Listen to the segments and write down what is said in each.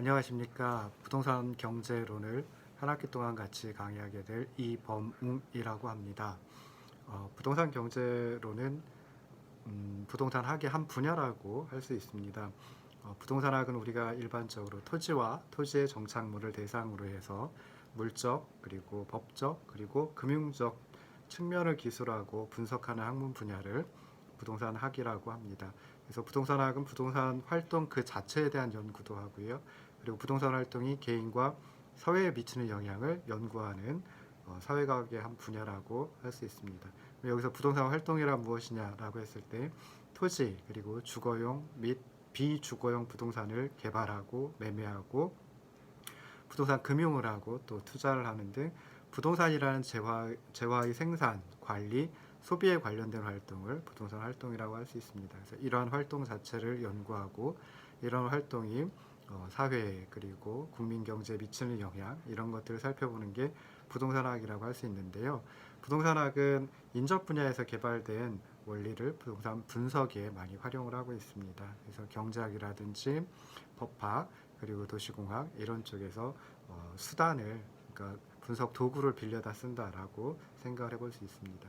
안녕하십니까. 부동산 경제론을 한 학기 동안 같이 강의하게 될 이범웅이라고 합니다. 부동산 경제론은 부동산 학의 한 분야라고 할 수 있습니다. 부동산학은 우리가 일반적으로 토지와 토지의 정착물을 대상으로 해서 물적, 그리고 법적, 그리고 금융적 측면을 기술하고 분석하는 학문 분야를 부동산 학이라고 합니다. 그래서 부동산학은 부동산 활동 그 자체에 대한 연구도 하고요. 그리고 부동산 활동이 개인과 사회에 미치는 영향을 연구하는 사회과학의 한 분야라고 할 수 있습니다. 여기서 부동산 활동이란 무엇이냐라고 했을 때 토지 그리고 주거용 및 비주거용 부동산을 개발하고 매매하고 부동산 금융을 하고 또 투자를 하는 등 부동산이라는 재화의 생산, 관리, 소비에 관련된 활동을 부동산 활동이라고 할 수 있습니다. 그래서 이러한 활동 자체를 연구하고 이런 활동이 사회에 그리고 국민 경제에 미치는 영향 이런 것들을 살펴보는 게 부동산학이라고 할 수 있는데요. 부동산학은 인접 분야에서 개발된 원리를 부동산 분석에 많이 활용을 하고 있습니다. 그래서 경제학이라든지 법학 그리고 도시공학 이런 쪽에서 수단을 그러니까 분석 도구를 빌려다 쓴다라고 생각을 해볼 수 있습니다.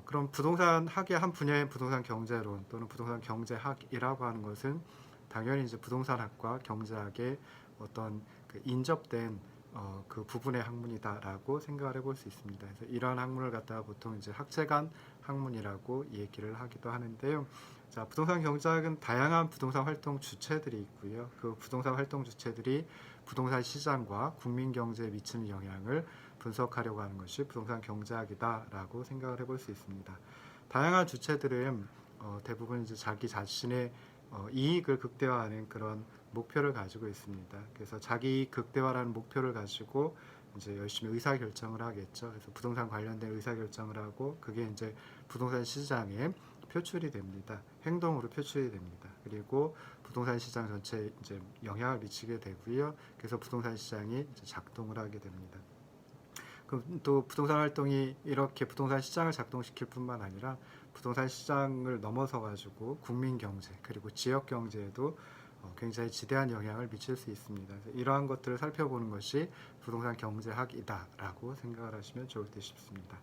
그럼 부동산 학의 한 분야인 부동산 경제론 또는 부동산 경제학이라고 하는 것은 당연히 이제 부동산학과 경제학의 어떤 그 인접된 그 부분의 학문이다라고 생각을 해볼 수 있습니다. 그래서 이러한 학문을 갖다가 보통 이제 학제간 학문이라고 얘기를 하기도 하는데요. 자, 부동산 경제학은 다양한 부동산 활동 주체들이 있고요. 그 부동산 활동 주체들이 부동산 시장과 국민 경제에 미치는 영향을 분석하려고 하는 것이 부동산 경제학이다라고 생각을 해볼 수 있습니다. 다양한 주체들은 대부분 이제 자기 자신의 이익을 극대화하는 그런 목표를 가지고 있습니다. 그래서 자기 극대화라는 목표를 가지고 이제 열심히 의사 결정을 하겠죠. 그래서 부동산 관련된 의사 결정을 하고 그게 이제 부동산 시장에 표출이 됩니다. 행동으로 표출이 됩니다. 그리고 부동산 시장 전체에 이제 영향을 미치게 되고요. 그래서 부동산 시장이 이제 작동을 하게 됩니다. 그럼 또 부동산 활동이 이렇게 부동산 시장을 작동시킬 뿐만 아니라 부동산 시장을 넘어서 가지고 국민 경제 그리고 지역 경제에도 굉장히 지대한 영향을 미칠 수 있습니다. 이러한 것들을 살펴보는 것이 부동산 경제학이다라고 생각을 하시면 좋을 듯 싶습니다.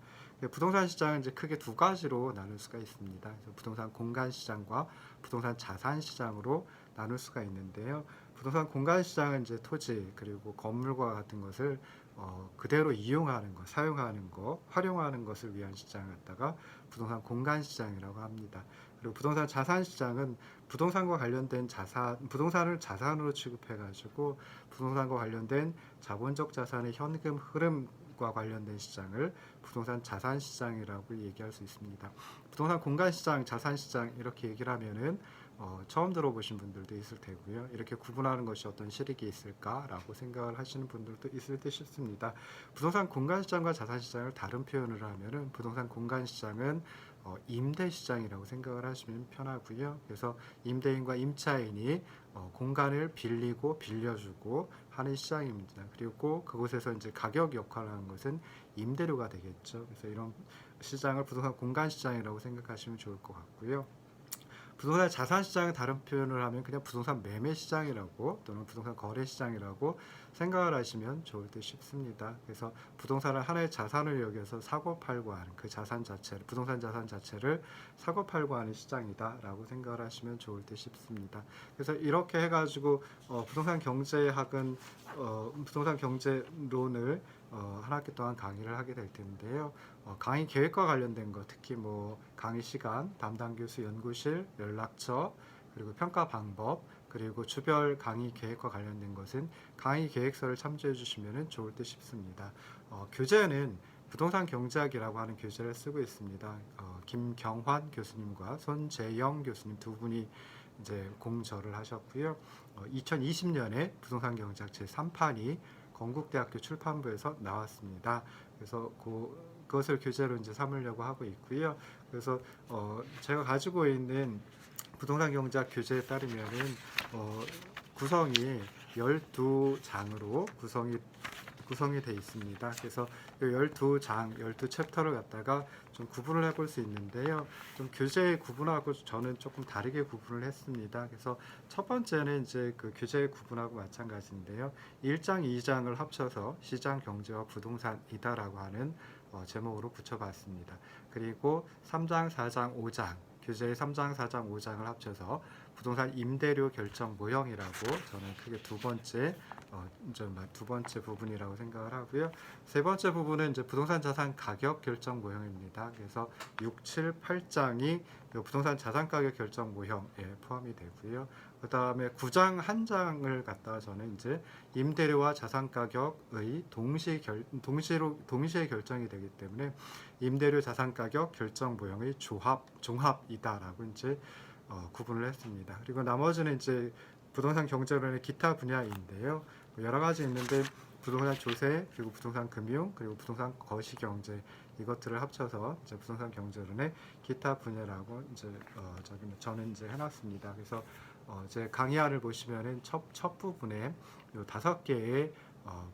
부동산 시장은 이제 크게 두 가지로 나눌 수가 있습니다. 그래서 부동산 공간 시장과 부동산 자산 시장으로 나눌 수가 있는데요. 부동산 공간 시장은 이제 토지 그리고 건물과 같은 것을 그대로 이용하는 것, 사용하는 것, 활용하는 것을 위한 시장을 갖다가 부동산 공간 시장이라고 합니다. 그리고 부동산 자산 시장은 부동산과 관련된 부동산을 자산으로 취급해가지고 부동산과 관련된 자본적 자산의 현금 흐름과 관련된 시장을 부동산 자산 시장이라고 얘기할 수 있습니다. 부동산 공간 시장, 자산 시장 이렇게 얘기를 하면은 처음 들어보신 분들도 있을 테고요. 이렇게 구분하는 것이 어떤 실익이 있을까라고 생각을 하시는 분들도 있을 듯 싶습니다. 부동산 공간 시장과 자산 시장을 다른 표현을 하면은 부동산 공간 시장은 임대 시장이라고 생각을 하시면 편하고요. 그래서 임대인과 임차인이 공간을 빌리고 빌려주고 하는 시장입니다. 그리고 그곳에서 이제 가격 역할을 하는 것은 임대료가 되겠죠. 그래서 이런 시장을 부동산 공간 시장이라고 생각하시면 좋을 것 같고요. 부동산 자산 시장의 다른 표현을 하면 그냥 부동산 매매 시장이라고 또는 부동산 거래 시장이라고 생각을 하시면 좋을 듯 싶습니다. 그래서 부동산을 하나의 자산을 여겨서 사고 팔고 하는 그 자산 자체를 부동산 자산 자체를 사고 팔고 하는 시장이다라고 생각을 하시면 좋을 듯 싶습니다. 그래서 이렇게 해가지고 부동산 경제학은 부동산 경제론을 한 학기 동안 강의를 하게 될 텐데요. 강의 계획과 관련된 것, 특히 뭐 강의 시간, 담당 교수 연구실, 연락처, 그리고 평가 방법, 그리고 주별 강의 계획과 관련된 것은 강의 계획서를 참조해 주시면 좋을 듯 싶습니다. 교재는 부동산 경제학이라고 하는 교재를 쓰고 있습니다. 김경환 교수님과 손재영 교수님 두 분이 이제 공저를 하셨고요. 2020년에 부동산 경제학 제3판이 건국대학교 출판부에서 나왔습니다. 그래서 그것을 교재로 이제 삼으려고 하고 있고요. 그래서 제가 가지고 있는 부동산 경제학 교재에 따르면은 구성이 12장으로 구성이 되어 있습니다. 그래서 이 12장, 12챕터를 갖다가 좀 구분을 해볼 수 있는데요. 좀 교재 구분하고 저는 조금 다르게 구분을 했습니다. 그래서 첫 번째는 이제 그 교재 구분하고 마찬가지인데요. 1장, 2장을 합쳐서 시장, 경제와 부동산이다라고 하는 제목으로 붙여봤습니다. 그리고 3장, 4장, 5장, 교재의 3장, 4장, 5장을 합쳐서 부동산 임대료 결정 모형이라고 저는 크게 두 번째 부분이라고 생각을 하고요. 세 번째 부분은 이제 부동산 자산 가격 결정 모형입니다. 그래서 6, 7, 8장이 부동산 자산 가격 결정 모형에 포함이 되고요. 그 다음에 9장 한 장을 갖다가 저는 이제 임대료와 자산 가격의 동시에 결정이 되기 때문에 임대료 자산 가격 결정 모형의 종합이다라고 이제 구분을 했습니다. 그리고 나머지는 이제 부동산 경제론의 기타 분야인데요. 여러 가지 있는데 부동산 조세, 그리고 부동산 금융, 그리고 부동산 거시 경제 이것들을 합쳐서 이제 부동산 경제론의 기타 분야라고 이제 저는 이제 해놨습니다. 그래서 제 강의안을 보시면은 첫 부분에 요 5개의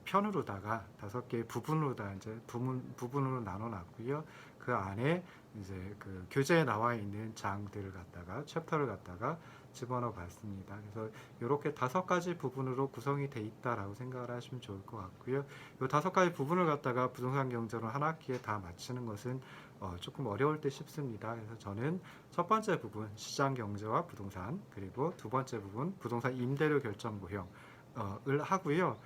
편으로다가 5개의 부분으로다 이제 부분으로 나눠놨고요. 그 안에 이제 그 교재에 나와 있는 장들을 갖다가 챕터를 갖다가 집어넣어 봤습니다. 그래서 이렇게 5가지 부분으로 구성이 돼 있다라고 생각을 하시면 좋을 것 같고요. 이 5가지 부분을 갖다가 부동산 경제론 한 학기에 다 마치는 것은 조금 어려울 때 싶습니다. 그래서 저는 첫 번째 부분 시장 경제와 부동산, 그리고 두 번째 부분 부동산 임대료 결정 모형을 하고요.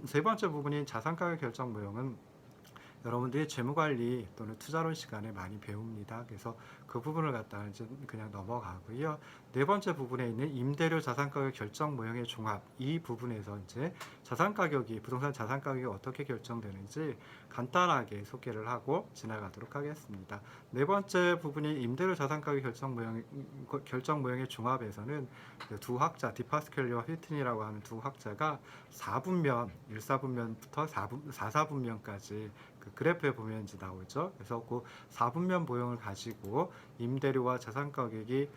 세 번째 부분인 자산가격 결정 모형은 여러분들이 재무관리 또는 투자론 시간에 많이 배웁니다. 그래서 그 부분을 갖다가 이제 그냥 넘어가고요. 네 번째 부분에 있는 임대료 자산가격 결정 모형의 종합, 이 부분에서 이제 부동산 자산가격이 어떻게 결정되는지 간단하게 소개를 하고 지나가도록 하겠습니다. 네 번째 부분인 임대료 자산가격 결정 모형의 종합에서는 두 학자, 디파스켈리와 휘튼이라고 하는 두 학자가 4분면, 1사분면부터 4사분면까지 그 그래프에 보면 이제 나오죠. 그래서 그 4분면 모형을 가지고 임대료와 자산 가격이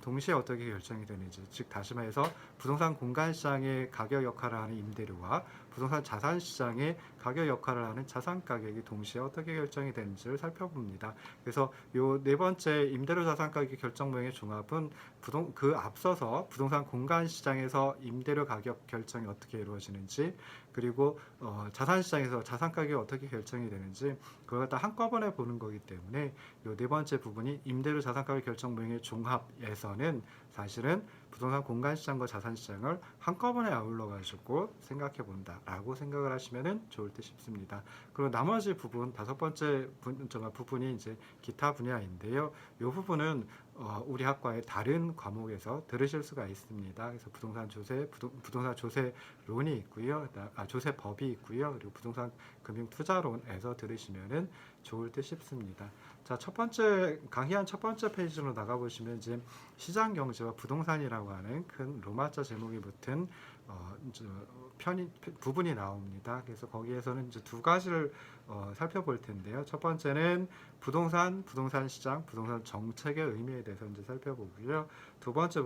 동시에 어떻게 결정이 되는지, 즉 다시 말해서 부동산 공간 시장의 가격 역할을 하는 임대료와 부동산 자산 시장의 가격 역할을 하는 자산 가격이 동시에 어떻게 결정이 되는지를 살펴봅니다. 그래서 요 네 번째 임대료 자산 가격 결정 모형의 종합은 그 앞서서 부동산 공간 시장에서 임대료 가격 결정이 어떻게 이루어지는지, 그리고 자산 시장에서 자산 가격이 어떻게 결정이 되는지 그걸 다 한꺼번에 보는 거기 때문에 요 네 번째 부분이 임대료 자산 가격 결정 모형의 종합에서는 사실은 부동산 공간 시장과 자산 시장을 한꺼번에 아울러 가지고 생각해 본다라고 생각을 하시면 좋을 듯 싶습니다. 그리고 나머지 부분 5번째 부분이 이제 기타 분야인데요. 이 부분은 우리 학과의 다른 과목에서 들으실 수가 있습니다. 그래서 부동산 조세론이 있고요. 조세법이 있고요. 그리고 부동산 금융 투자론에서 들으시면은 좋을 듯 싶습니다. 자, 강의한 첫 번째 페이지로 나가 보시면 이제 시장 경제와 부동산이라고 하는 큰 로마자 제목이 붙은 부분이 나옵니다. 그래서 거기에서는 이제 두 가지를 살펴볼 텐데요. 첫 번째는 부동산 시장, 부동산 정책의 의미에 대해서 이제 살펴보고요. 두 번째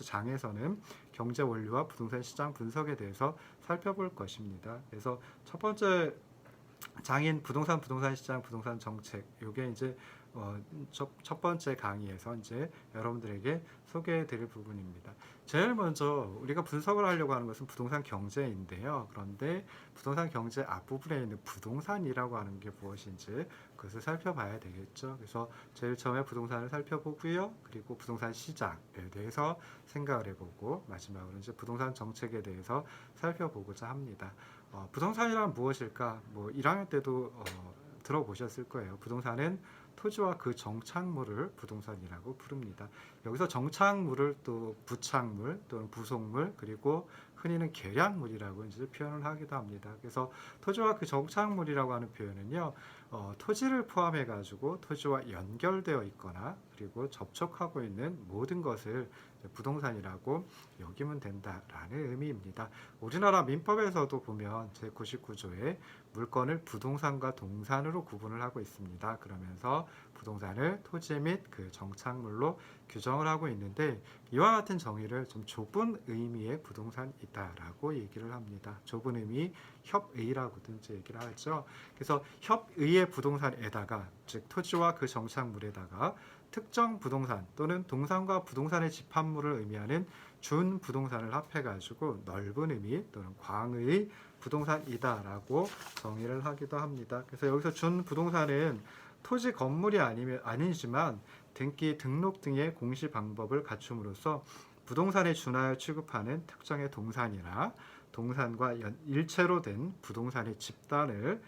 장에서는 경제 원리와 부동산 시장 분석에 대해서 살펴볼 것입니다. 그래서 첫 번째 장인 부동산 시장, 부동산 정책, 요게 이제 첫 번째 강의에서 이제 여러분들에게 소개해 드릴 부분입니다. 제일 먼저 우리가 분석을 하려고 하는 것은 부동산 경제인데요. 그런데 부동산 경제 앞부분에 있는 부동산이라고 하는 게 무엇인지 그것을 살펴봐야 되겠죠. 그래서 제일 처음에 부동산을 살펴보고요. 그리고 부동산 시장에 대해서 생각을 해보고 마지막으로 이제 부동산 정책에 대해서 살펴보고자 합니다. 부동산이란 무엇일까? 1학년 때도 들어보셨을 거예요. 부동산은 토지와 그 정착물을 부동산이라고 부릅니다. 여기서 정착물을 또 부착물 또는 부속물, 그리고 흔히는 계량물이라고 이제 표현을 하기도 합니다. 그래서 토지와 그 정착물이라고 하는 표현은요, 토지를 포함해 가지고 토지와 연결되어 있거나 그리고 접촉하고 있는 모든 것을 부동산이라고 여기면 된다라는 의미입니다. 우리나라 민법에서도 보면 제99조에 물건을 부동산과 동산으로 구분을 하고 있습니다. 그러면서 부동산을 토지 및 그 정착물로 규정을 하고 있는데, 이와 같은 정의를 좀 좁은 의미의 부동산이다라고 얘기를 합니다. 좁은 의미 협의라고도 이제 얘기를 하죠. 그래서 협의의 부동산에다가, 즉 토지와 그 정착물에다가 특정 부동산 또는 동산과 부동산의 집합물을 의미하는 준 부동산을 합해가지고 넓은 의미 또는 광의 부동산이다라고 정의를 하기도 합니다. 그래서 여기서 준 부동산은 토지 건물이 아니지만 등기 등록 등의 공시 방법을 갖춤으로써 부동산에 준하여 취급하는 특정의 동산이나 동산과 일체로 된 부동산의 집단을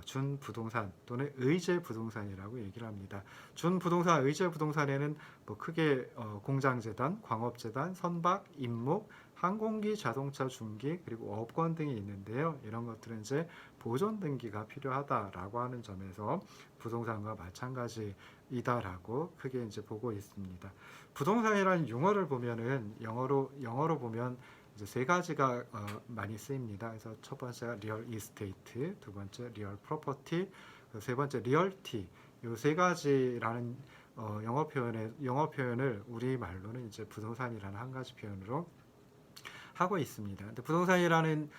준부동산 또는 의제부동산이라고 얘기를 합니다. 준부동산, 의제부동산에는 뭐 크게 공장재단, 광업재단, 선박, 임목, 항공기, 자동차, 중기, 그리고 업권 등이 있는데요. 이런 것들은 이제 보존 등기가 필요하다라고 하는 점에서 부동산과 마찬가지이다라고 크게 이제 보고 있습니다. 부동산이라는 용어를 보면은 영어로 보면 이제 세 가지가 많이 쓰입니다. 그래서 첫 번째가 리얼 이스테이트, 두 번째 리얼 프로퍼티, 세 번째 리얼티. 이 세 가지라는 영어 표현을 우리 말로는 이제 부동산이라는 한 가지 표현으로 하고 있습니다. 근데 부동산이라는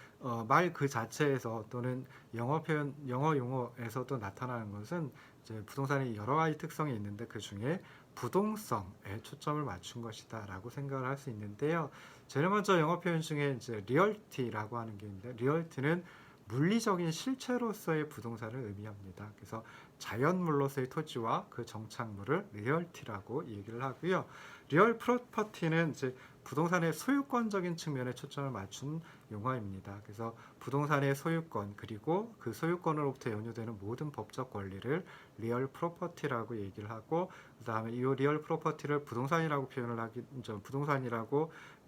말 그 자체에서 또는 영어 용어에서도 나타나는 것은 이제 부동산이 여러 가지 특성이 있는데 그 중에 부동성에 초점을 맞춘 것이다라고 생각을 할 수 있는데요. 제일 먼저 영어 표현 중에 이제 리얼티라고 하는 게 있는데, 리얼티는 물리적인 실체로서의 부동산을 의미합니다. 그래서 자연물로서의 토지와 그 정착물을 리얼티라고 얘기를 하고요. 리얼 프로퍼티는 이제 부동산의 소유권적인 측면에 초점을 맞춘 용어입니다. 그래서 부동산의 소유권 그리고 그 소유권으로부터 연유되는 모든 법적 권리를 리얼 프로퍼티라고 얘기를 하고, 그다음에 이 리얼 프로퍼티를 부동산이라고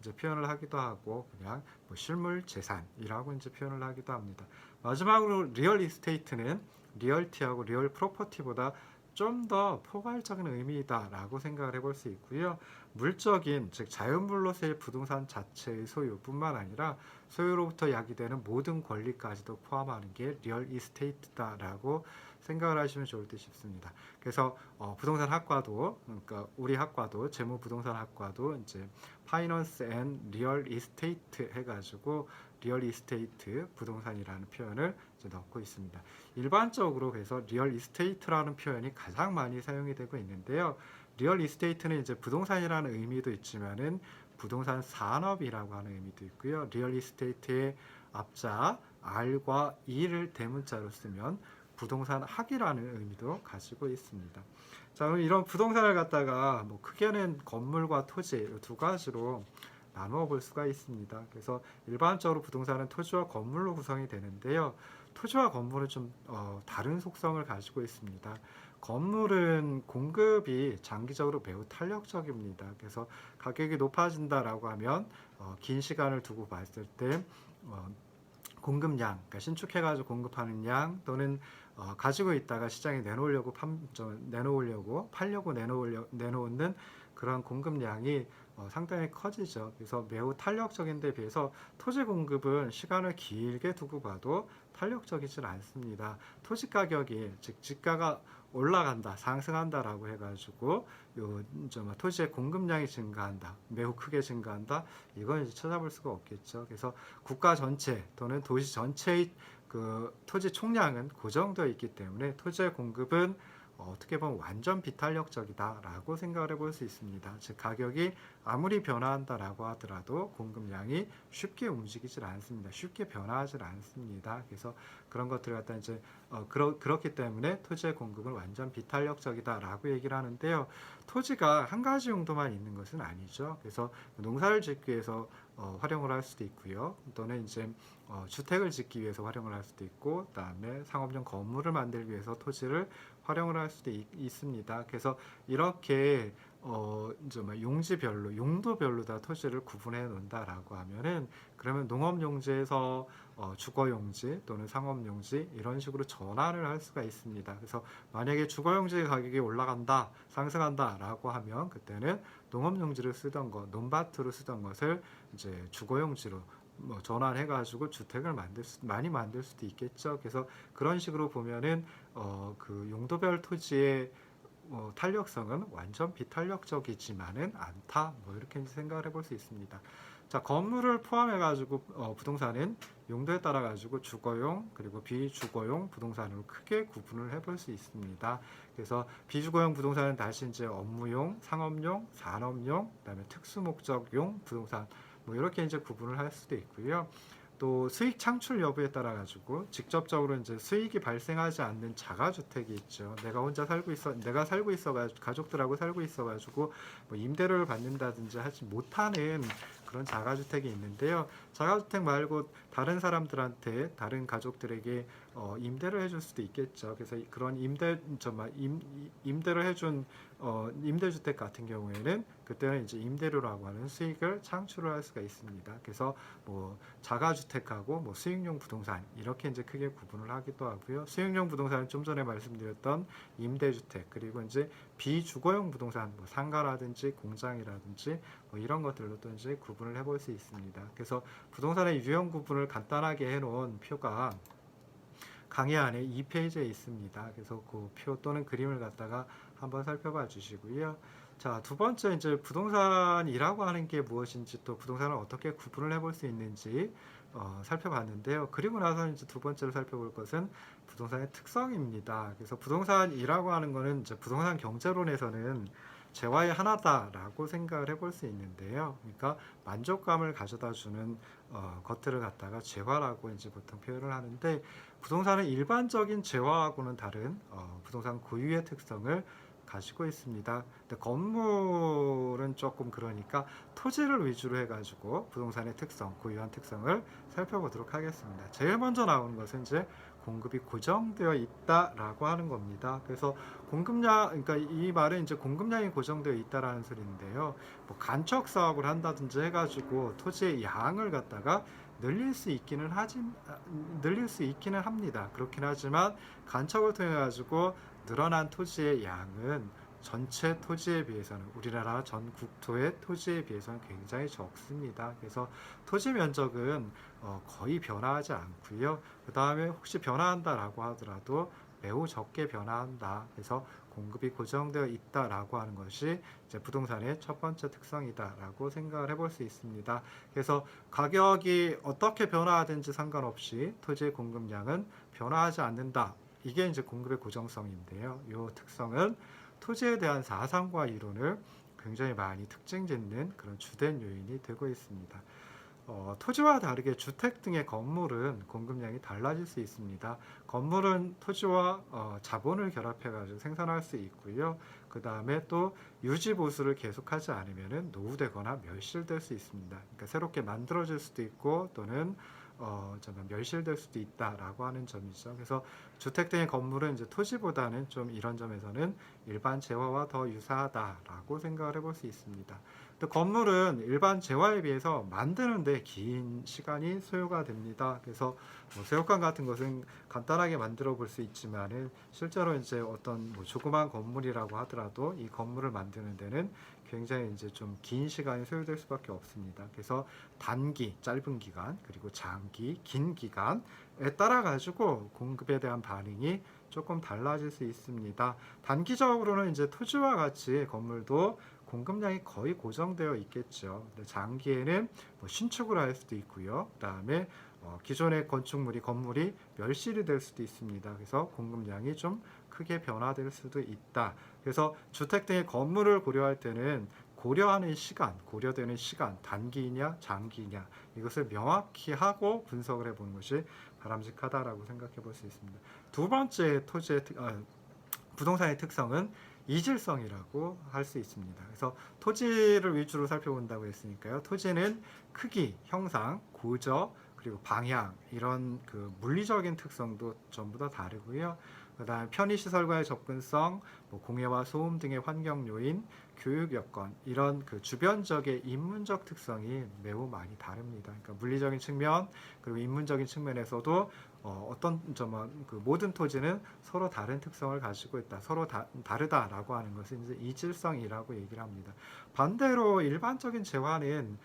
이제 표현을 하기도 하고, 그냥 뭐 실물 재산이라고 이제 표현을 하기도 합니다. 마지막으로 리얼 이스테이트는 리얼티하고 리얼 프로퍼티보다 좀 더 포괄적인 의미이다라고 생각을 해볼 수 있고요. 물적인, 즉 자연물로서의 부동산 자체의 소유뿐만 아니라 소유로부터 야기되는 모든 권리까지도 포함하는 게 리얼 이스테이트다라고 생각을 하시면 좋을 듯 싶습니다. 그래서 부동산 학과도, 그러니까 우리 학과도 재무부동산 학과도 이제 파이낸스 앤 리얼 이스테이트 해가지고 리얼 이스테이트 부동산이라는 표현을 이제 넣고 있습니다. 일반적으로 그래서 리얼 이스테이트라는 표현이 가장 많이 사용이 되고 있는데요. 리얼 이스테이트는 이제 부동산이라는 의미도 있지만은 부동산 산업이라고 하는 의미도 있고요. 리얼 이스테이트의 앞자 R과 E를 대문자로 쓰면 부동산 학이라는 의미도 가지고 있습니다. 자, 그럼 이런 부동산을 갖다가 뭐 크게는 건물과 토지 두 가지로 나누어 볼 수가 있습니다. 그래서 일반적으로 부동산은 토지와 건물로 구성이 되는데요. 토지와 건물은 좀 다른 속성을 가지고 있습니다. 건물은 공급이 장기적으로 매우 탄력적입니다. 그래서 가격이 높아진다라고 하면 긴 시간을 두고 봤을 때 공급량, 그러니까 신축해가지고 공급하는 양 또는 가지고 있다가 시장에 팔려고 내놓는 그런 공급량이 상당히 커지죠. 그래서 매우 탄력적인 데 비해서 토지 공급은 시간을 길게 두고 봐도 탄력적이질 않습니다. 토지 가격이, 즉 지가가 올라간다, 상승한다라고 해가지고 토지의 공급량이 증가한다, 매우 크게 증가한다, 이건 이제 찾아볼 수가 없겠죠. 그래서 국가 전체 또는 도시 전체의 그 토지 총량은 고정되어 있기 때문에 토지의 공급은 어떻게 보면 완전 비탄력적이다라고 생각을 해볼 수 있습니다. 즉 가격이 아무리 변화한다라고 하더라도 공급량이 쉽게 움직이질 않습니다. 쉽게 변화하질 않습니다. 그래서 그런 것들을 갖다 이제 그렇기 때문에 토지의 공급은 완전 비탄력적이다라고 얘기를 하는데요. 토지가 한 가지 용도만 있는 것은 아니죠. 그래서 농사를 짓기 위해서 활용을 할 수도 있고요. 또는 이제 주택을 짓기 위해서 활용을 할 수도 있고, 그다음에 상업용 건물을 만들기 위해서 토지를 활용을 할 수도 있습니다. 그래서 이렇게 이제 뭐 용지별로, 용도별로 다 토지를 구분해 놓는다라고 하면은, 그러면 농업용지에서 주거용지 또는 상업용지 이런 식으로 전환을 할 수가 있습니다. 그래서 만약에 주거용지 가격이 올라간다, 상승한다라고 하면 그때는 농업용지를 쓰던 것, 논밭으로 쓰던 것을 이제 주거용지로 뭐 전환해가지고 주택을 많이 만들 수도 있겠죠. 그래서 그런 식으로 보면은 그 용도별 토지의 탄력성은 완전 비탄력적이지만은 않다. 뭐 이렇게 생각을 해볼 수 있습니다. 자, 건물을 포함해 가지고 부동산은 용도에 따라 가지고 주거용 그리고 비주거용 부동산으로 크게 구분을 해볼 수 있습니다. 그래서 비주거용 부동산은 다시 이제 업무용, 상업용, 산업용, 그다음에 특수목적용 부동산 뭐 이렇게 이제 구분을 할 수도 있고요. 또 수익 창출 여부에 따라 가지고 직접적으로 이제 수익이 발생하지 않는 자가주택이 있죠. 내가 살고 있어 가지고 가족들하고 살고 있어 가지고 뭐 임대료를 받는다든지 하지 못하는 그런 자가주택이 있는데요. 자가주택 말고 다른 사람들한테, 다른 가족들에게 임대를 해줄 수도 있겠죠. 그래서 그런 임대를 해준 임대주택 같은 경우에는 그때는 이제 임대료라고 하는 수익을 창출을 할 수가 있습니다. 그래서 뭐 자가주택하고 뭐 수익용 부동산 이렇게 이제 크게 구분을 하기도 하고요. 수익용 부동산은 좀 전에 말씀드렸던 임대주택, 그리고 이제 비주거용 부동산, 뭐 상가라든지 공장이라든지 뭐 이런 것들로 또 이제 구분을 해볼 수 있습니다. 그래서 부동산의 유형 구분을 간단하게 해놓은 표가 강의 안에 2페이지에 있습니다. 그래서 그 표 또는 그림을 갖다가 한번 살펴봐 주시고요. 자, 두 번째 이제 부동산이라고 하는 게 무엇인지, 또 부동산을 어떻게 구분을 해볼 수 있는지 살펴봤는데요. 그리고 나서 이제 두 번째로 살펴볼 것은 부동산의 특성입니다. 그래서 부동산이라고 하는 거는 이제 부동산 경제론에서는 재화의 하나다라고 생각을 해볼 수 있는데요. 그러니까 만족감을 가져다 주는 것들을 갖다가 재화라고 이제 보통 표현을 하는데, 부동산은 일반적인 재화하고는 다른 부동산 고유의 특성을 가지고 있습니다. 근데 건물은 조금 그러니까 토지를 위주로 해가지고 부동산의 특성, 고유한 특성을 살펴보도록 하겠습니다. 제일 먼저 나오는 것은 이제 공급이 고정되어 있다라고 하는 겁니다. 그래서 그러니까 이 말은 이제 공급량이 고정되어 있다라는 소리인데요. 뭐 간척 사업을 한다든지 해가지고 토지의 양을 갖다가 늘릴 수 있기는 합니다. 그렇긴 하지만 간척을 통해 가지고 늘어난 토지의 양은 전체 토지에 비해서는, 우리나라 전 국토의 토지에 비해서는 굉장히 적습니다. 그래서 토지 면적은 거의 변화하지 않고요. 그 다음에 혹시 변화한다라고 하더라도 매우 적게 변화한다. 그래서 공급이 고정되어 있다라고 하는 것이 이제 부동산의 첫 번째 특성이다라고 생각을 해볼 수 있습니다. 그래서 가격이 어떻게 변화하든지 상관없이 토지의 공급량은 변화하지 않는다. 이게 이제 공급의 고정성인데요. 이 특성은 토지에 대한 사상과 이론을 굉장히 많이 특징 짓는 그런 주된 요인이 되고 있습니다. 토지와 다르게 주택 등의 건물은 공급량이 달라질 수 있습니다. 건물은 토지와 자본을 결합해 가지고 생산할 수 있고요. 그 다음에 또 유지 보수를 계속하지 않으면 노후되거나 멸실될 수 있습니다. 그러니까 새롭게 만들어질 수도 있고 또는 멸실될 수도 있다라고 하는 점이죠. 그래서 주택 등의 건물은 이제 토지보다는 좀 이런 점에서는 일반 재화와 더 유사하다라고 생각을 해볼 수 있습니다. 또 건물은 일반 재화에 비해서 만드는데 긴 시간이 소요가 됩니다. 그래서 뭐 새우깡 같은 것은 간단하게 만들어 볼 수 있지만은 실제로 이제 어떤 뭐 조그만 건물이라고 하더라도 이 건물을 만드는 데는 굉장히 이제 좀 긴 시간이 소요될 수밖에 없습니다. 그래서 단기, 짧은 기간, 그리고 장기, 긴 기간에 따라 가지고 공급에 대한 반응이 조금 달라질 수 있습니다. 단기적으로는 이제 토지와 같이 건물도 공급량이 거의 고정되어 있겠죠. 근데 장기에는 뭐 신축을 할 수도 있고요. 그다음에 기존의 건물이 멸실이 될 수도 있습니다. 그래서 공급량이 좀 크게 변화될 수도 있다. 그래서 주택 등의 건물을 고려할 때는 고려되는 시간, 단기냐, 장기냐, 이것을 명확히 하고 분석을 해보는 것이 바람직하다라고 생각해 볼 수 있습니다. 두 번째 부동산의 특성은 이질성이라고 할 수 있습니다. 그래서 토지를 위주로 살펴본다고 했으니까요. 토지는 크기, 형상, 구조, 그리고 방향 이런 그 물리적인 특성도 전부 다 다르고요. 그다음에 편의시설과의 접근성, 뭐 공해와 소음 등의 환경 요인, 교육 여건 이런 그 주변적의 인문적 특성이 매우 많이 다릅니다. 그러니까 물리적인 측면 그리고 인문적인 측면에서도 어떤 점은 그 모든 토지는 서로 다른 특성을 가지고 있다. 서로 다르다라고 하는 것은 이제 이질성이라고 얘기를 합니다. 반대로 일반적인 재화는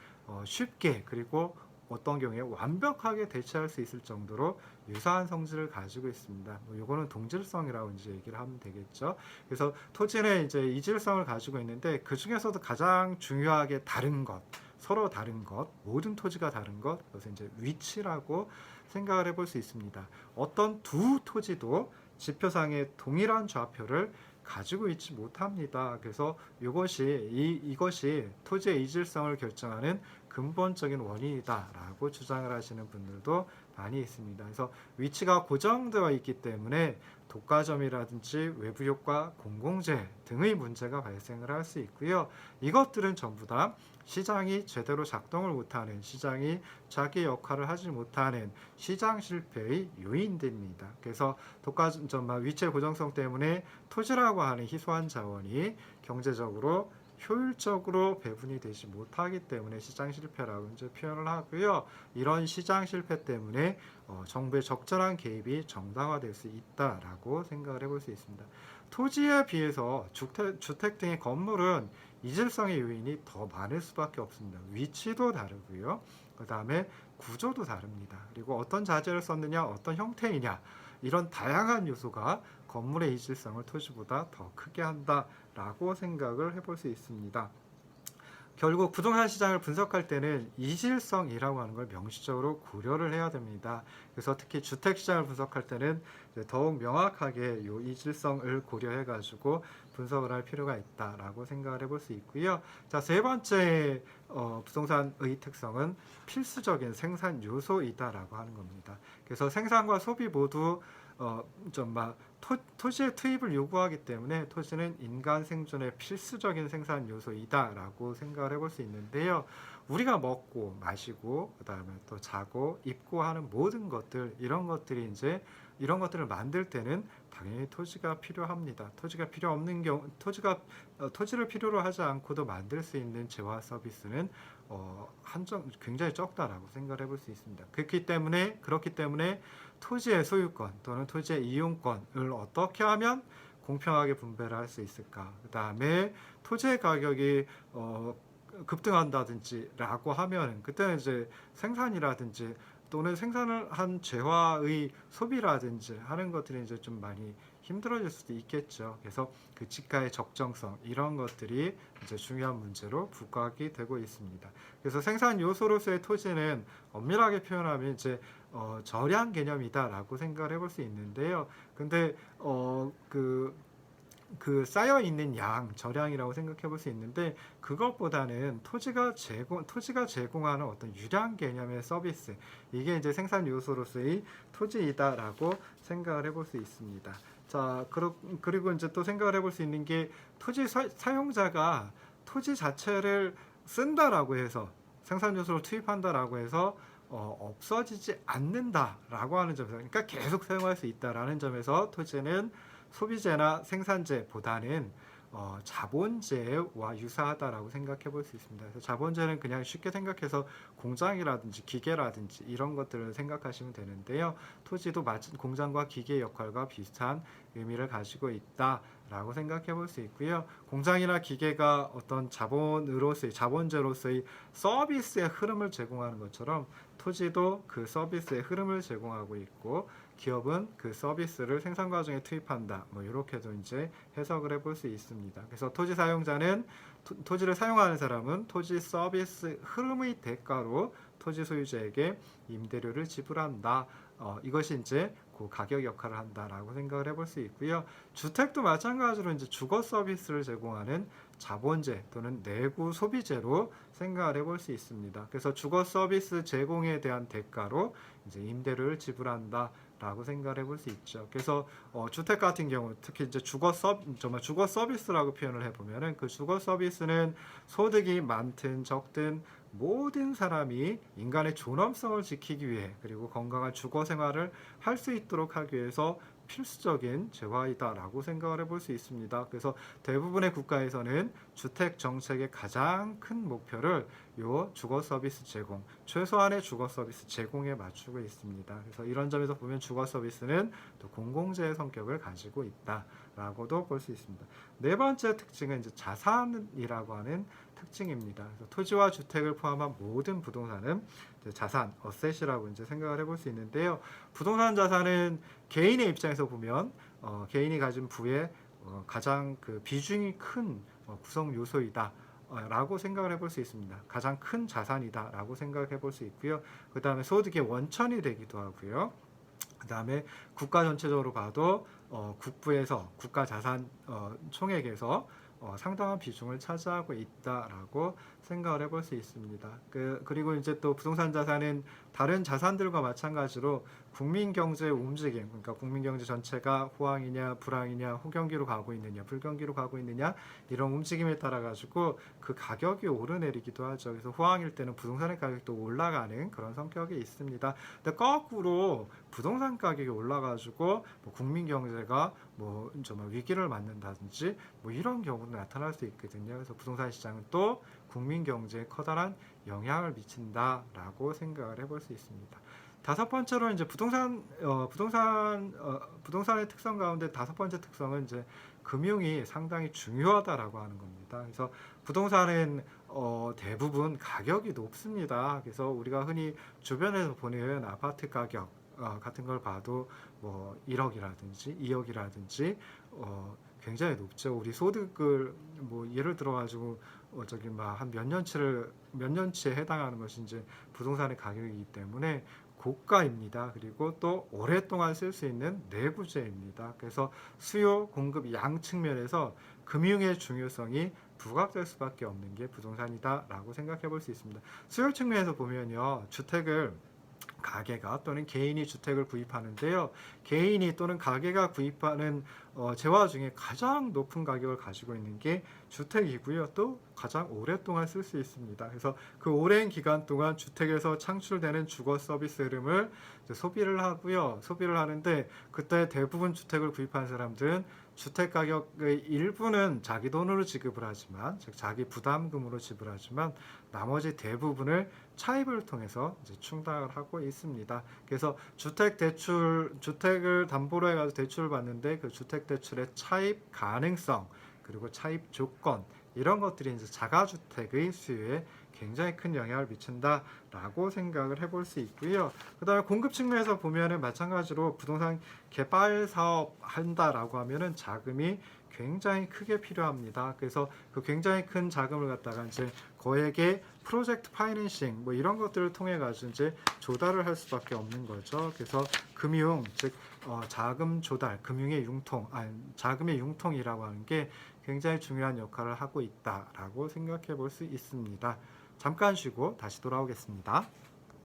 쉽게 그리고 어떤 경우에 완벽하게 대체할 수 있을 정도로 유사한 성질을 가지고 있습니다. 이거는 동질성이라고 이제 얘기를 하면 되겠죠. 그래서 토지는 이제 이질성을 가지고 있는데 그 중에서도 가장 중요하게 다른 것, 서로 다른 것, 모든 토지가 다른 것, 그것은 이제 위치라고 생각을 해볼 수 있습니다. 어떤 두 토지도 지표상의 동일한 좌표를 가지고 있지 못합니다. 그래서 이것이 토지의 이질성을 결정하는 근본적인 원인이다라고 주장을 하시는 분들도 많이 있습니다. 그래서 위치가 고정되어 있기 때문에 독과점이라든지 외부 효과, 공공재 등의 문제가 발생을 할 수 있고요. 이것들은 전부 다 시장이 제대로 작동을 못하는, 시장이 자기 역할을 하지 못하는 시장 실패의 요인들입니다. 그래서 독과점과 위치의 고정성 때문에 토지라고 하는 희소한 자원이 경제적으로 효율적으로 배분이 되지 못하기 때문에 시장 실패라고 이제 표현을 하고요. 이런 시장 실패 때문에 정부의 적절한 개입이 정당화될 수 있다라고 생각을 해볼 수 있습니다. 토지에 비해서 주택 등의 건물은 이질성의 요인이 더 많을 수밖에 없습니다. 위치도 다르고요. 그 다음에 구조도 다릅니다. 그리고 어떤 자재를 썼느냐, 어떤 형태이냐 이런 다양한 요소가 건물의 이질성을 토지보다 더 크게 한다라고 생각을 해볼 수 있습니다. 결국 부동산 시장을 분석할 때는 이질성이라고 하는 걸 명시적으로 고려를 해야 됩니다. 그래서 특히 주택 시장을 분석할 때는 더욱 명확하게 이 이질성을 고려해 가지고 분석을 할 필요가 있다라고 생각을 해볼 수 있고요. 자, 세 번째 부동산의 특성은 필수적인 생산 요소이다라고 하는 겁니다. 그래서 생산과 소비 모두 토지의 투입을 요구하기 때문에 토지는 인간 생존의 필수적인 생산 요소이다라고 생각을 해볼 수 있는데요. 우리가 먹고 마시고 그다음에 또 자고 입고 하는 모든 것들 이런 것들을 만들 때는 당연히 토지가 필요합니다. 토지가 필요 없는 경우 토지를 필요로 하지 않고도 만들 수 있는 재화 서비스는 굉장히 적다라고 생각을 해볼 수 있습니다. 그렇기 때문에 토지의 소유권 또는 토지의 이용권을 어떻게 하면 공평하게 분배를 할 수 있을까? 그 다음에 토지의 가격이 급등한다든지라고 하면 그때는 이제 생산이라든지 또는 생산을 한 재화의 소비라든지 하는 것들이 이제 좀 많이 힘들어질 수도 있겠죠. 그래서 그 지가의 적정성 이런 것들이 이제 중요한 문제로 부각이 되고 있습니다. 그래서 생산 요소로서의 토지는 엄밀하게 표현하면 이제 절약 개념이다라고 생각을 해볼 수 있는데요. 근데 그 쌓여 있는 양, 절량이라고 생각해 볼 수 있는데 그것보다는 토지가 제공하는 어떤 유량 개념의 서비스 이게 이제 생산 요소로서의 토지이다라고 생각을 해볼 수 있습니다. 자, 그리고 이제 또 생각을 해볼 수 있는 게 토지 사용자가 토지 자체를 쓴다라고 해서 생산 요소로 투입한다라고 해서 없어지지 않는다라고 하는 점에서 그러니까 계속 사용할 수 있다라는 점에서 토지는 소비재나 생산재보다는 자본재와 유사하다라고 생각해 볼 수 있습니다. 그래서 자본재는 그냥 쉽게 생각해서 공장이라든지 기계라든지 이런 것들을 생각하시면 되는데요. 토지도 공장과 기계 역할과 비슷한 의미를 가지고 있다라고 생각해 볼 수 있고요. 공장이나 기계가 어떤 자본재로서의 서비스의 흐름을 제공하는 것처럼 토지도 그 서비스의 흐름을 제공하고 있고 기업은 그 서비스를 생산 과정에 투입한다. 뭐 이렇게도 이제 해석을 해볼 수 있습니다. 그래서 토지 사용자는 토지를 사용하는 사람은 토지 서비스 흐름의 대가로 토지 소유자에게 임대료를 지불한다. 이것이 이제 그 가격 역할을 한다라고 생각을 해볼 수 있고요. 주택도 마찬가지로 이제 주거 서비스를 제공하는 자본재 또는 내구 소비재로 생각을 해볼 수 있습니다. 그래서 주거 서비스 제공에 대한 대가로 이제 임대료를 지불한다. 라고 생각을 해볼 수 있죠. 그래서 주택 같은 경우 특히 이제 주거 서비스라고 표현을 해보면은 그 주거 서비스는 소득이 많든 적든 모든 사람이 인간의 존엄성을 지키기 위해 그리고 건강한 주거 생활을 할 수 있도록 하기 위해서 필수적인 재화이다라고 생각을 해볼 수 있습니다. 그래서 대부분의 국가에서는 주택 정책의 가장 큰 목표를 요 주거 서비스 제공, 최소한의 주거 서비스 제공에 맞추고 있습니다. 그래서 이런 점에서 보면 주거 서비스는 또 공공재의 성격을 가지고 있다라고도 볼 수 있습니다. 네 번째 특징은 이제 자산이라고 하는 특징입니다. 그래서 토지와 주택을 포함한 모든 부동산은 자산, 어셋이라고 이제 생각을 해볼 수 있는데요. 부동산 자산은 개인의 입장에서 보면 개인이 가진 부의 가장 그 비중이 큰 구성 요소이다. 라고 생각을 해볼 수 있습니다. 가장 큰 자산이다 라고 생각해 볼 수 있고요. 그 다음에 소득의 원천이 되기도 하고요. 그 다음에 국가 전체적으로 봐도 국부에서 국가 자산 총액에서 상당한 비중을 차지하고 있다라고 생각을 해볼 수 있습니다. 그리고 이제 또 부동산 자산은 다른 자산들과 마찬가지로 국민 경제의 움직임, 그러니까 국민 경제 전체가 호황이냐, 불황이냐, 호경기로 가고 있느냐, 불경기로 가고 있느냐 이런 움직임에 따라 가지고 그 가격이 오르내리기도 하죠. 그래서 호황일 때는 부동산의 가격도 올라가는 그런 성격이 있습니다. 근데 거꾸로 부동산 가격이 올라가지고 뭐 국민 경제가 뭐 정말 위기를 맞는다든지 뭐 이런 경우도 나타날 수 있거든요. 그래서 부동산 시장은 또 국민 경제에 커다란 영향을 미친다라고 생각을 해볼 수 있습니다. 다섯 번째로 이제 부동산의 특성 가운데 다섯 번째 특성은 이제 금융이 상당히 중요하다라고 하는 겁니다. 그래서 부동산은 대부분 가격이 높습니다. 그래서 우리가 흔히 주변에서 보는 아파트 가격 같은 걸 봐도 뭐 1억이라든지 2억이라든지 굉장히 높죠. 우리 소득을 뭐 예를 들어 가지고 저기 막 한 몇 년치에 해당하는 것이 이제 부동산의 가격이기 때문에 고가입니다. 그리고 또 오랫동안 쓸 수 있는 내구재입니다. 그래서 수요, 공급, 양 측면에서 금융의 중요성이 부각될 수밖에 없는 게 부동산이다라고 생각해 볼 수 있습니다. 수요 측면에서 보면요, 주택을 가게가 또는 개인이 주택을 구입하는데요. 개인이 또는 가게가 구입하는 재화 중에 가장 높은 가격을 가지고 있는 게 주택이고요. 또 가장 오랫동안 쓸 수 있습니다. 그래서 그 오랜 기간 동안 주택에서 창출되는 주거 서비스 흐름을 소비를 하고요. 소비를 하는데 그때 대부분 주택을 구입한 사람들은 주택 가격의 일부는 자기 돈으로 지급을 하지만, 즉 자기 부담금으로 지불하지만 나머지 대부분을 차입을 통해서 이제 충당을 하고 있습니다. 그래서 주택을 담보로 해가지고 대출을 받는데 그 주택 대출의 차입 가능성 그리고 차입 조건 이런 것들이 이제 자가주택의 수요에 굉장히 큰 영향을 미친다라고 생각을 해볼 수 있고요. 그 다음에 공급 측면에서 보면은 마찬가지로 부동산 개발 사업 한다라고 하면은 자금이 굉장히 크게 필요합니다. 그래서 그 굉장히 큰 자금을 갖다가 이제 거액의 프로젝트 파이낸싱 뭐 이런 것들을 통해 가지고 이제 조달을 할 수밖에 없는 거죠. 그래서 금융 즉 자금 조달, 자금의 융통이라고 하는 게 굉장히 중요한 역할을 하고 있다라고 생각해 볼 수 있습니다. 잠깐 쉬고 다시 돌아오겠습니다.